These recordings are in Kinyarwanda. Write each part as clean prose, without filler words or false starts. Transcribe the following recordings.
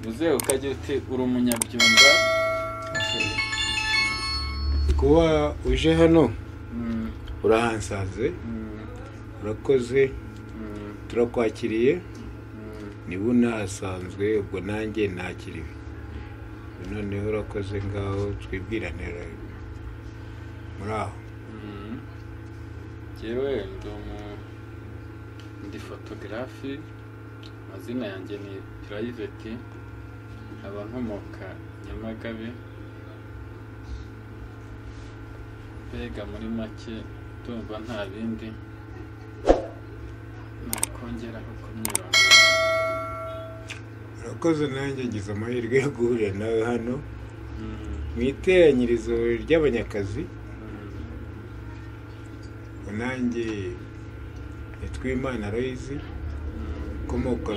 Muzehe ukajya uti uri umunyabyumba kuba uje hano urahansaze urakoze turakwakiriye niba unahasanzwe ubwo nanjye nakiriwe noneho urakoze ngaho twibwiranira muri aho jewe ndi photographe amazina yanjye ni private aba nkomoka Nyamagabe mbega muri make tumva nta bindi nakongeraho ku myirondoro urakoze nanjye ngize amahirwe yo guhurira nawe hano mu iteranyirizo ry'abanyakazi nanjye nitwimana Royce komoka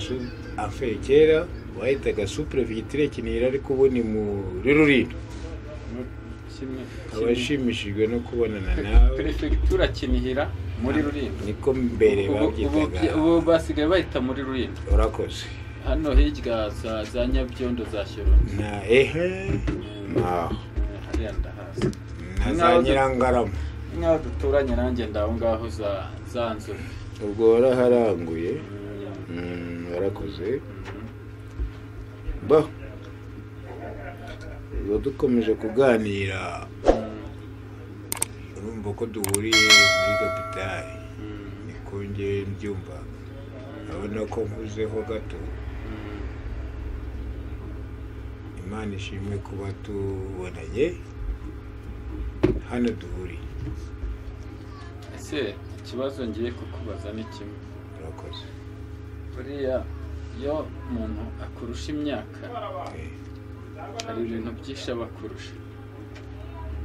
afe kera wahitaga suprefecture Kinihira ariko ubu ni muri Rulindo abashimishijwe no kubonana nawe prefecture Kinihira muri Rulindo niko mbere babyitaga ubu basigaye bahita muri Rulindo urakoze hano hirya za Nyabyondo za Shyorongi na hariya ndahazi na za Nyirangarama nkaho duturanye nanjye ndaho ngaho za Nzove ubwo waraharanguye warakoze bo ubwo dukomeje kuganira urumva ko duhuriye muri kapitali niko njye mbyumva urabona ko mvuzeho gato Imana ishimwe kuba tubonanye hano duhuriye ese ikibazo ngiye kukubaza ni kimwe urakoze buriya iyo umuntu akurusha imyaka hari ibintu byinshi abakurusha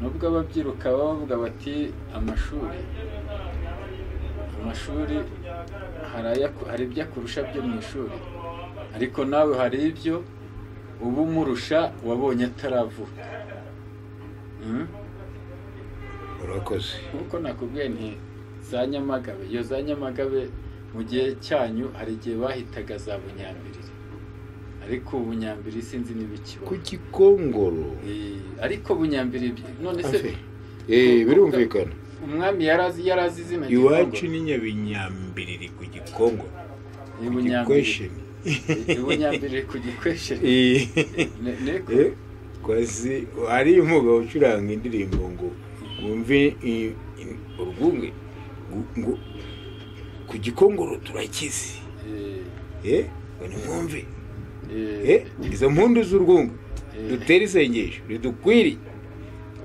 nubwo ababyiruka bavuga bati amashuri hari ibyo akurusha byo mu ishuri ariko nawe hari ibyo uba umurusha wabonye ataravuka urakoze nkuko nakubwiye nti za Nyamagabe iyo za Nyamagabe mu gihe cyanyu hari igihe bahitaga za Bunyambiriri ariko Bunyambiriri sinzi nibikibaho ku Gikongoro ariko Bunyambiriri none se birumvikana umwami yarazi izina iwacu ni Nyabinyambiriri ku Gikongoro Bunyambiriri ku Gikwesheni kwazi ari umugabo ucuranga indirimbo ngo wumve urwunge ngo ku Gikongoro turakizi ngo mwumve izo mpundu z'urwunge dutera isengesho ridukwiriye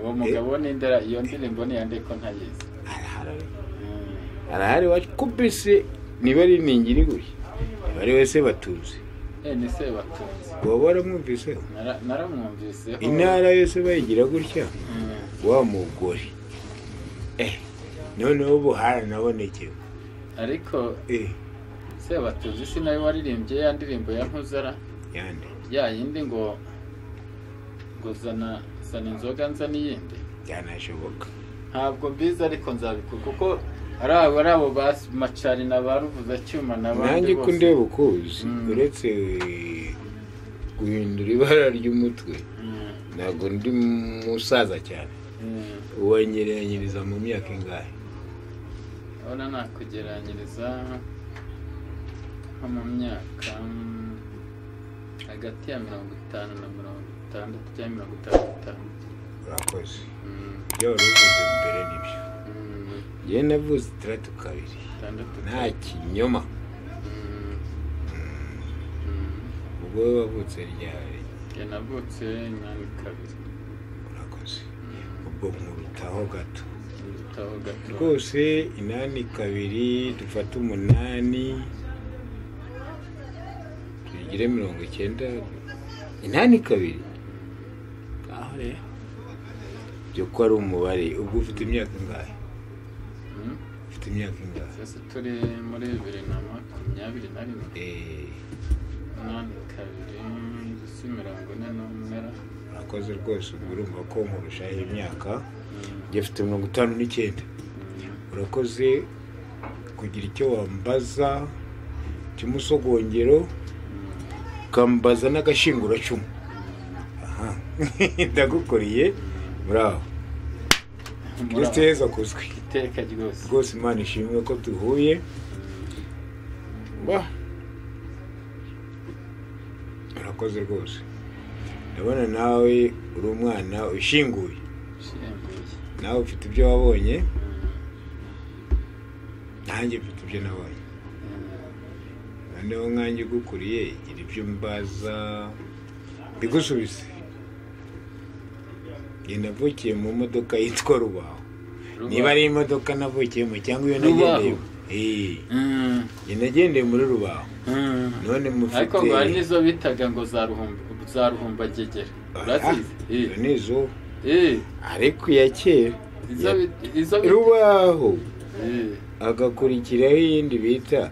uwo mugabo n'indera iyo ndirimbo ni yande ko ntayizi arahari wakubise niba ari ningiri gushya bari wese batuzi ni se batuzi waba waramwumviseho naramwumviseho intara yose bayigira gutya wa mugore noneho ubu haranabonekeye ariko se batuzi si nawe waririmbye ya ndirimbo ya Nkuzara yande ya yindi ngo zana inzoga nza n'iyindi byanashoboka ntabwo mbizi ariko nzabikora kuko ari abo Macari na baruvuza cyuma n'abandi nanjye ko ndeba ukuzi uretse guhindura ibara ry'umutwe ntabwo ndi musaza cyane uwanyeranyiriza mu myaka ingahe abona nakugeranyiriza nko mu myaka hagati ya 50 na 60 cyangwa 55 urakoze ibyo waruvuze mbere nibyo njye navuze 32 nta kinyoma ubwo wavutse ryari navutse 82 urakoze ubwo nkurutaho gato rwose 82 dufata 8 tugire 90 82 aho rero byo ko ari umubare ubwo ufite imyaka ingahe ufite imyaka ingahe sasa turi muri 2021 urakoze rwose urumva ko nkurusha imyaka gifite 59 urakoze kugira icyo wambaza cy'umusogongero ukambaza n'agashinguracumu. Aha. Ndagukuriye bravo. Kristo kuzwi iteka ryose. Rwose Imana ishimwe ko tuhuye. Urakoze rwose. Ndabona nawe uri umwana ushinguye. Nawe ufite ibyo wabonye. Nanjye mfite ibyo nabonye. Noneho nkanjye gukuriye gira ibyo mbaza bigusubize. Navukiye mu modoka yitwa Rubaho. Niba ari imodoka navukiyemo cyangwa iyo nagendeye. Nagendeye muri Rubaho. None mufite ariko ngo hari nizo bitaga ngo za Ruhumbagegera. Urazizi? Nizo. Ariko ya kera. Izo Rubaho. Agakurikiraho iyindi bita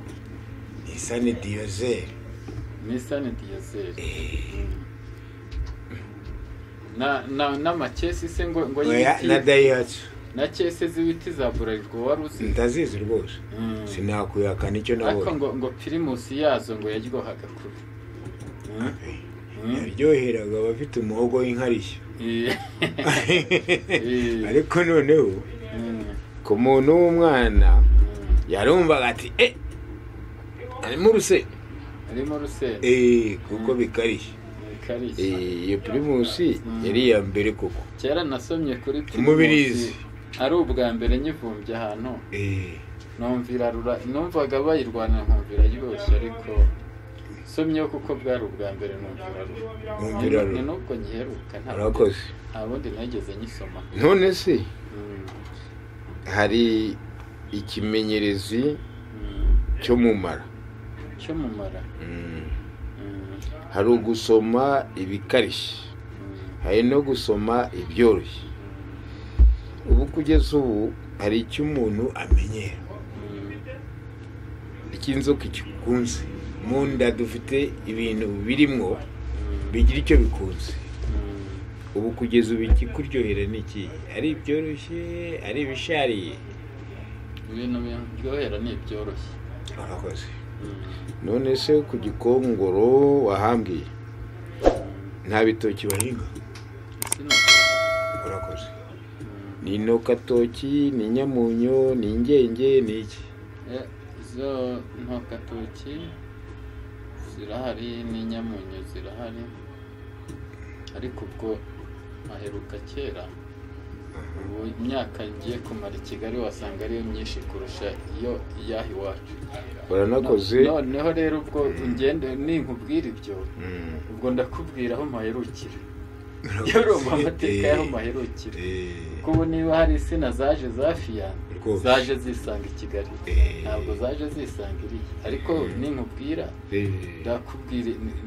Nissan Diesel. Nissan Diesel. Na makesi se ngo y'ibiti na Daihatsu na kese z'ibiti za Bralirwa wari uzi? Ndazizi rwose. Sinakuyakana icyo nabonye. Ariko ngo Primus yazo ngo yaryohaga kubi. Yaryoheraga abafite umuhogo w'inkarishya. Ariko noneho ku muntu w'umwana yarumvaga ati arimo urusenda. Kuko bikarishye. Iyo Primus yari ya mbere koko. Kera nasomye kuri Primus ari ubwa mbere nyivumbye ahantu. Numvaga bayirwana nkumvira yiboshe ariko somye kuko bwari ubwa mbere numvira rura. Nubwo ngiheruka nta bundi nageze nyisoma. None se hari ikimenyerezi cyo mumara. Hari ugusoma ibikarishye, hari no gusoma ibyoroshye. Ubu kugeza ubu hari icyo umuntu amenyera. Ikinzoka kikunze mu nda dufite ibintu birimo bigira icyo bikunze. Ubu kugeza ubu ikikuryohera n'iki? Ari ibyoroshye, ari ibishariye. Ibintu biryohera ni ibyoroshye. Urakoze. None se ku Gikongoro wahambwiye nta bitoki bahinga? Urakoze. Ni nokatoki, ni nyamunyo, ni ingenge, ni iki? Zo ntokatoki zirahari n'inyamunyo zirahari. Ariko ubwo aheruka kera. Ubu imyaka ngiye kumara i Kigali wasanga ariyo myinshi kurusha iyo iyahi wacu. Baranakoze. Noneho rero ubwo ngende ninkubwira ibyo ubwo ndakubwira aho maherukira. Yoroma amateka y'aho maherukira. Kuko niba hari isina zaje zafiya zaje zisanga i Kigali. Ntabwo zaje zisanga iri. Ariko ninkubwira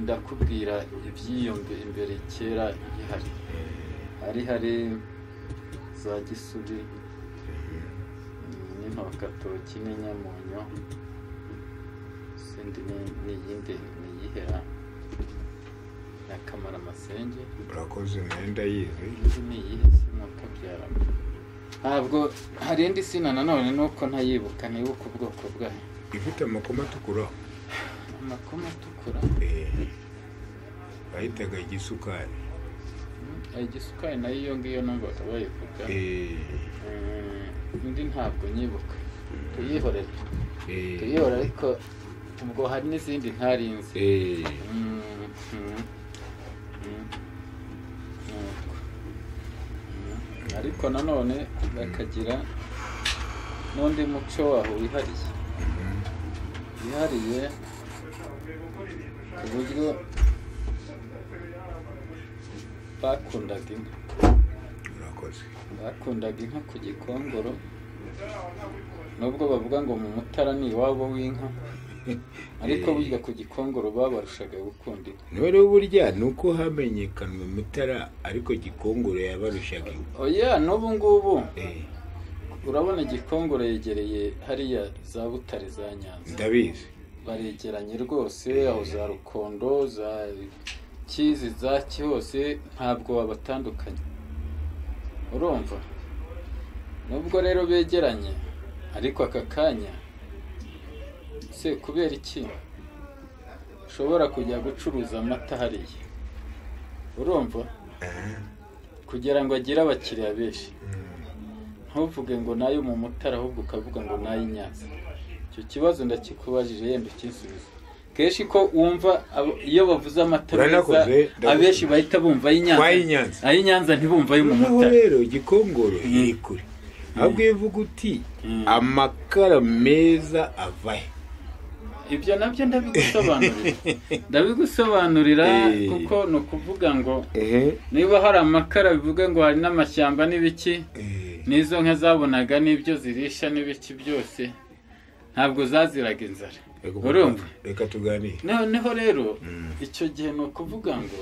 ndakubwira iby'iyo imbere kera gihari. Hari za Gisuri n'intokatoki n'inyamunyo sindi n'iyindi niyihera n'akamara amasenge. Urakoze mwenda yize. Niyihe sinuko byarama. Ntabwo hari indi sina nanone nuko ntayibuka nibuka ubwoko bwayo. Ifite amakoma atukura. Amakoma atukura? Bahitaga igisukari. Igisukari nayo iyo ngiyo numvaga bayivuga. Indi ntabwo nyibuka. Tuyihorera ariko ubwo hari n'izindi ntarinzi. Ariko nanone bakagira n'undi muco waho wihariye ku buryo bakundaga inka. Urakoze. Bakundaga inka ku Gikongoro. Nubwo bavuga ngo mu Mutara ni iwabo w'inka. Ariko burya ku Gikongoro babarushaga gukunda inka. None burya nuko hamenyekanwe Mutara ariko Gikongoro yabarushaga. Oya n'ubu ngubu. Urabona Gikongoro yegereye hariya za Butare za Nyanza. Ndabizi. Baregeranye rwose aho za Rukondo za Kizi za Cyose ntabwo wabatandukanye. Urumva? Nubwo rero begeranye ariko aka kanya se kubera iki ushobora kujya gucuruza amata hariya, urumva, kugira ngo agire abakiriya benshi, ntuvuge ngo nayo mu Mutara, ahubwo ukavuga ngo nayo i Nyanza. Icyo kibazo ndakikubajije, yenda ukisubiza. Kenshi ko wumva iyo bavuze amata meza abenshi bahita bumva ay'i Nyanza ntibumva ayo mu Mutara. Rero Gikongoro iri kure, ahubwo ivuga uti amakara meza avahe. Ibyo nabyo ndabigusobanurira kuko ni ukuvuga ngo niba hari amakara bivuga ngo hari n'amashyamba n'ibiki, n'izo nka zabonaga n'ibyo zirisha n'ibiki byose ntabwo zaziraga inzara, urumva. Reka tuganire noneho rero icyo gihe ni ukuvuga ngo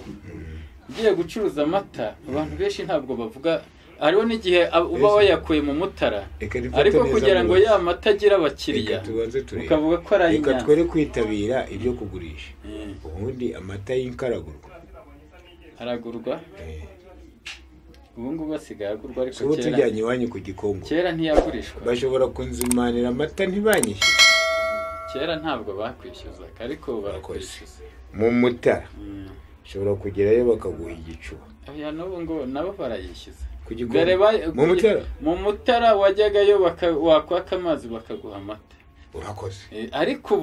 ugiye gucuruza amata, abantu benshi ntabwo bavuga. Hariho n'igihe uba wayakuye mu Mutara, ariko kugira ngo ya mata agire abakiriya ukavuga ko ari ay'Inyanza. Reka twere kwitabira ibyo kugurisha. Ubundi amata y'inkaragurwa aragurwa, ubu ngubu asigaye agurwa, ariko kera tujyanye iwanyu ku Gikongoro kera ntiyagurishwa. Bashobora kunzimanira amata ntibanyishyure. Kera ntabwo bakwishyuzaga, ariko barakwishyuza mu Mutara. Ushobora kugerayo bakaguha igicuba. N'ubu ngo nabo barayishyuza. Mu Mutara wajyagayo wakwaka amazi bakaguha amata. Urakoze. Ariko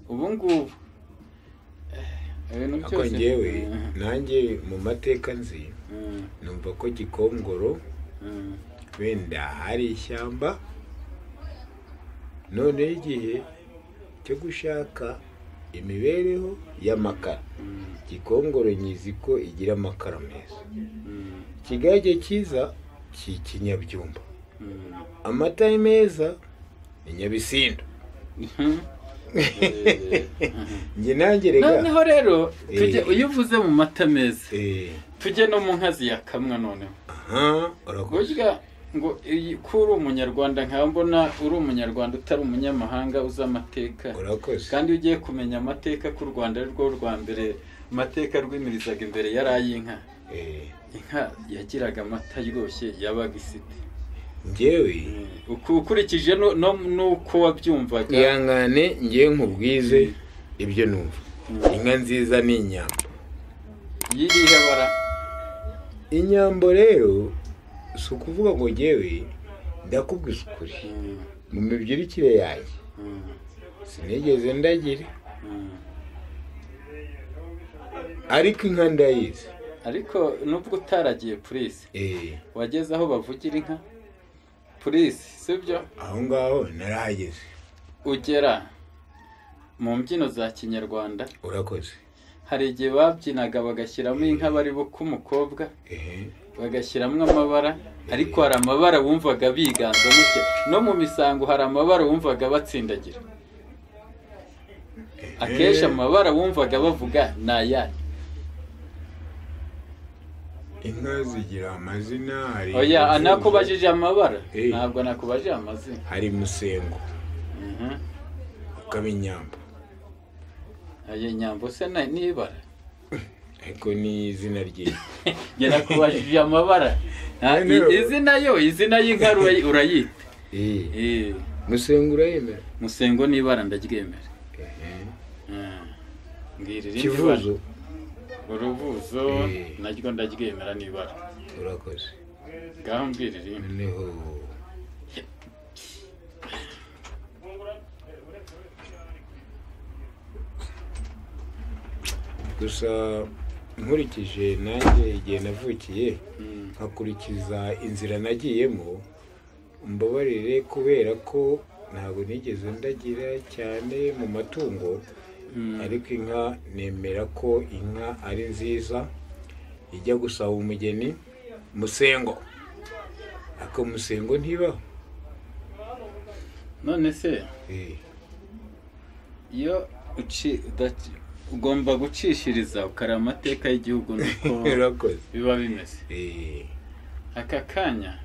ubu ngubu ibintu byose ngewe nanjye mu mateka nzi, numva ko Gikongoro wenda hari ishyamba, none igihe cyo gushaka imibereho y'amakara, Gikongoro nyizi ko igira amakara meza. Ikigage cyiza cy'ikinyabyumba, amata meza ni Nyabisindo. Nge nanjye rega. Noneho rero iyo uvuze mu mata meza, tujye no mu nka ziyakamwa noneho. Burya ngo kuri umunyarwanda, nkaba mbona uri umunyarwanda utari umunyamahanga uzi amateka. Kandi ugiye kumenya amateka ku Rwanda ari rwo rwa mbere, amateka rwimirizaga imbere yari ay'inka. Inka yagiraga amata aryoshye yabaga isite. Ngewe ukurikije nuko wabyumvaga, ihangane ngewe nkubwize ibyo numva. Inka nziza ni inyambo. Yirihe bara? Inyambo rero si ukuvuga ngo ngewe ndakubwiza ukuri, mu mibyirikire yanjye sinigeze ndagira, ariko inka ndayizi. Ariko nubwo utaragiye polisi, wageze aho bavugira inka polisi, sibyo? Aho ngaho narahageze. Ugera mu mbyino za Kinyarwanda. Urakoze. Hari igihe babyinaga bagashyiramo inka bari buke umukobwa, bagashyiramo amabara, ariko hari amabara wumvaga biganza muke. No mu misango hari amabara wumvaga batsindagira. Akenshi amabara wumvaga bavuga ni ayandi. Inka zigira amazina. Oya, anakubajije amabara, ntabwo nakubajije amazina. Hari Musengo, hakaba Inyambo. Ayo Nyambo se ni ibara? Ariko ni izina rye. Njye nakubajije amabara. Izina y'inka urayita. Musengo urayemera? Musengo ni ibara ndaryemera. Mbwirira Kivuzo. Uruvuzo naryo ndaryemera n'ibara. Urakoze. Ngaho mbwirira. Noneho gusa nkurikije nanjye igihe navukiye, nkakurikiza inzira nagiyemo, mbabarire kubera ko ntabwo nigeze ndagira cyane mu matungo, ariko inka nemera ko inka ari nziza, ijya gusaba umugeni. Musengo, ako Musengo ntibaho. None se iyo ugomba gucishiriza ukareba amateka y'igihugu nuko biba bimeze. Aka kanya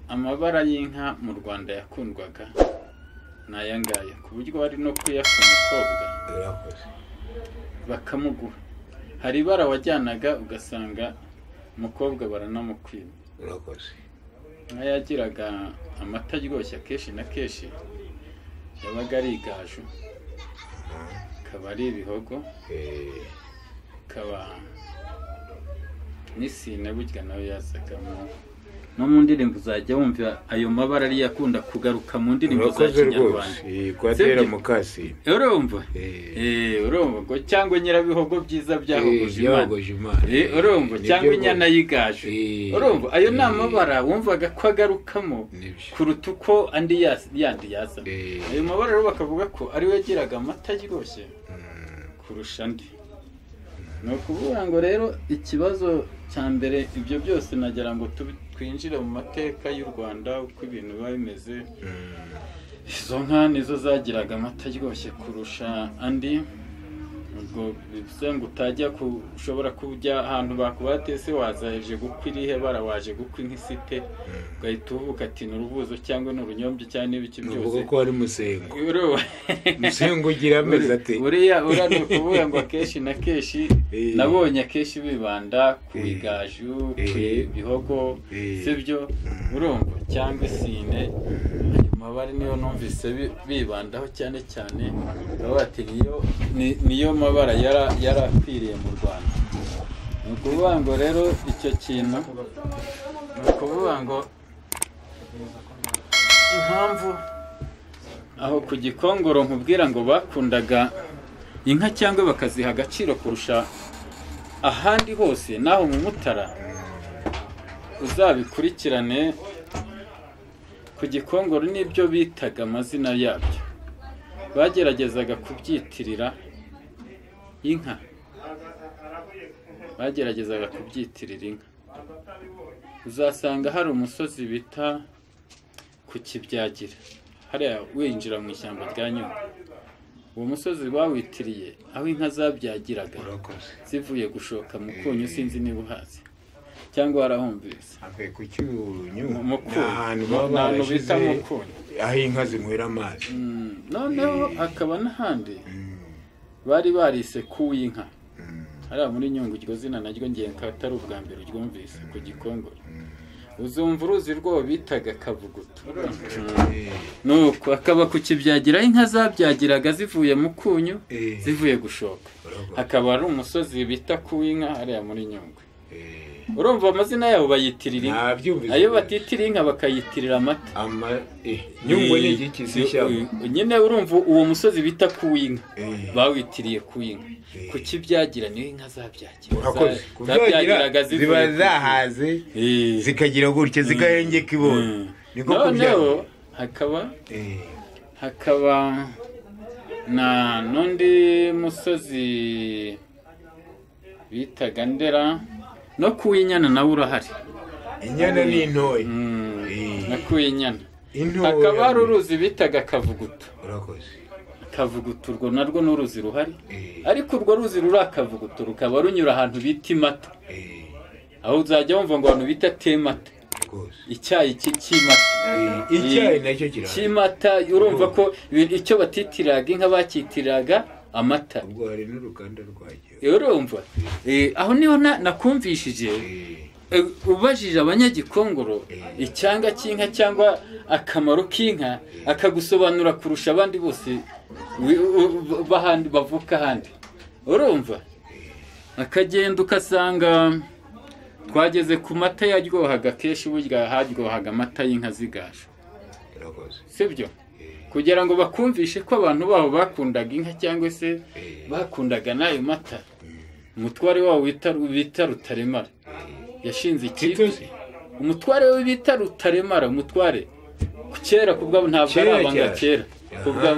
amabara y'inka mu Rwanda yakundwaga ni aya ngaya, ku buryo wari no kuyaka umukobwa bakamuguha. Hari ibara wajyanaga ugasanga umukobwa baranamukwiba. Nk'ayagiraga amata aryoshye akenshi na kenshi yabaga ari igaju. akaba ari ibihogo, akaba n'isine burya nawe yazagamo. No mu ndirimbo uzajya wumva ayo mabara ari yakunda kugaruka mu ndirimbo za Kinyarwanda. Kwatera mukasi. Urumva? Urumva ngo cyangwa nyirabihogo byiza byahogoje Imana. Urumva cyangwa inyana y'igaju. Urumva ayo ni amabara wumvaga ko agarukamo kuruta uko andi yandi yaza. Ayo mabara rero bakavuga ko ari we yagiraga amata aryoshye kurusha andi. No kuvuga ngo rero ikibazo cya mbere ibyo byose nagira ngo twinjire mu mateka y'u Rwanda uko ibintu biba bimeze. Izo nka nizo zagiraga amata aryoshye kurusha andi. Ubwo bivuze ngo utajya ushobora kujya ahantu bakubatese wazaje gukwa irihe bara waje gukwa nk'isite ugahita uvuga ati n'urubuzo cyangwa n'urunyombye cyane n'ibiki byose. Uvuga ko ari musengo. Musengo ugira amezi ate. Uriya urano kuvuga ngo akeshi na keshi nabonye akeshi bibanda ku bigaju, ku bihogo, sibyo urumva cyangwa isine. Mabari niyo numvise bibandaho cyane cyane bati niyo mabara yarakwiriye mu Rwanda. Ni ukuvuga ngo rero icyo kintu ni ukuvuga ngo impamvu aho ku Gikongoro nkubwira ngo bakundaga inka cyangwa bakaziha agaciro kurusha ahandi hose naho mu Mutara uzabikurikirane. Ku Gikongoro n'ibyo bitaga amazina yabyo bageragezaga kubyitirira inka. Uzasanga hari umusozi bita ku Kibyagira hariya winjira mu ishyamba rya Nyungwe. Uwo musozi bawitiriye aho inka zabyagiraga zivuye gushoka mu kunyu, sinzi niba uhazi cyangwa warahumvise. Ku Cyunyungu ahantu bita mu kunyu aho inka zinywera amazi. Noneho hakaba n'ahandi bari barise kuw'inka hariya muri Nyungwe. Iryo zina naryo ngiye atari ubwa mbere ryumvise ku Gikongoro. Uzumva uruzi rwo bitaga Kavuguto. Nuko akaba ku Kibyagira inka zabyagiraga zivuye mu kunyu zivuye gushoka. Hakaba ari umusozi bita kuw'inka hariya muri Nyungwe. Urumva amazina yabo bayitirira inka. Ayo batitirira inka bakayitirira amata. Nyungwe ni igiki zishyamba. Nyine urumva uwo musozi bita kuw'inka bawitiriye kuw'inka. Ku Kibyagira niyo inka zabyagiraga ziba zahaze zikagira gutya zigahengeka ibona. Niko kubyagira. Hakaba na n'undi musozi bitaga Ndera. No kuw'inyana nawe urahari. Inyana ni intoyi. Na kuw'inyana. Hakaba hari uruzi bitaga Kavuguto. Kavuguto urwo narwo n'uruzi ruhari. Ariko urwo ruzi ruri Kavuguto rukaba runyura ahantu bita Imata. Aho uzajya wumva ngo abantu bita Temata. Icyayi cy'Imata. Icyayi nacyo kirahari. Cy'Imata urumva ko icyo batitiraga inka bakitiraga amata. Ubwo hari n'uruganda rwacyo. Urumva aho niho nakumvishije ubajije abanyagikongoro icyanga cy'inka cyangwa akamaro k'inka akagusobanura kurusha abandi bose bahandi bavuka handi. Urumva akagenda ukasanga twageze ku mata yaryohaga keshi burya haryohaga amata y'inka zigaje. Sibyo? Kugira ngo bakumvishe ko abantu baho bakundaga inka cyangwa se bakundaga nayo mata. Umutware wabo bita Rutaremara yashinze ikipe. Umutware we bita Rutaremara, umutware kera kubwa ntabwo arabanga kera kubwa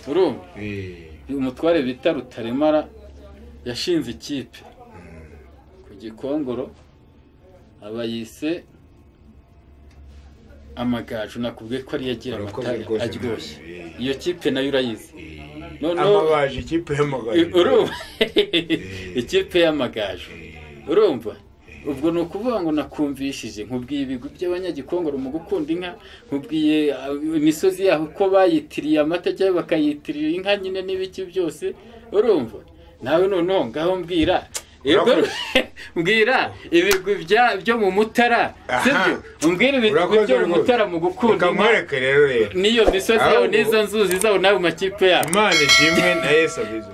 urumva umutware bita Rutaremara yashinze ikipe ku Gikongoro abayise Amagaju. Nakubwiye ko ari yagira amata aryoshye. Iyo kipe nayo urayizi. Amagaju ikipe y'Amagaju. Ikipe y'Amagaju. Urumva? Ubwo no kuvuga ngo nakumvishije nkubwiye ibigwi by'abanyagikongoro mu gukunda inka, nkubwiye imisozi yaho ko bayitiriye amata cyangwa bakayitirira inka nyine n'ibiki byose. Urumva? Nawe noneho ngaho mbwira mbwira ibigwi byo mu Mutara sibyo mbwira ibigwi byo mu Mutara mu gukunda rero niyo misozi yawe n'izo nzuzi zawe nawe makipe yawe Imana ishimwe na Yesu abizo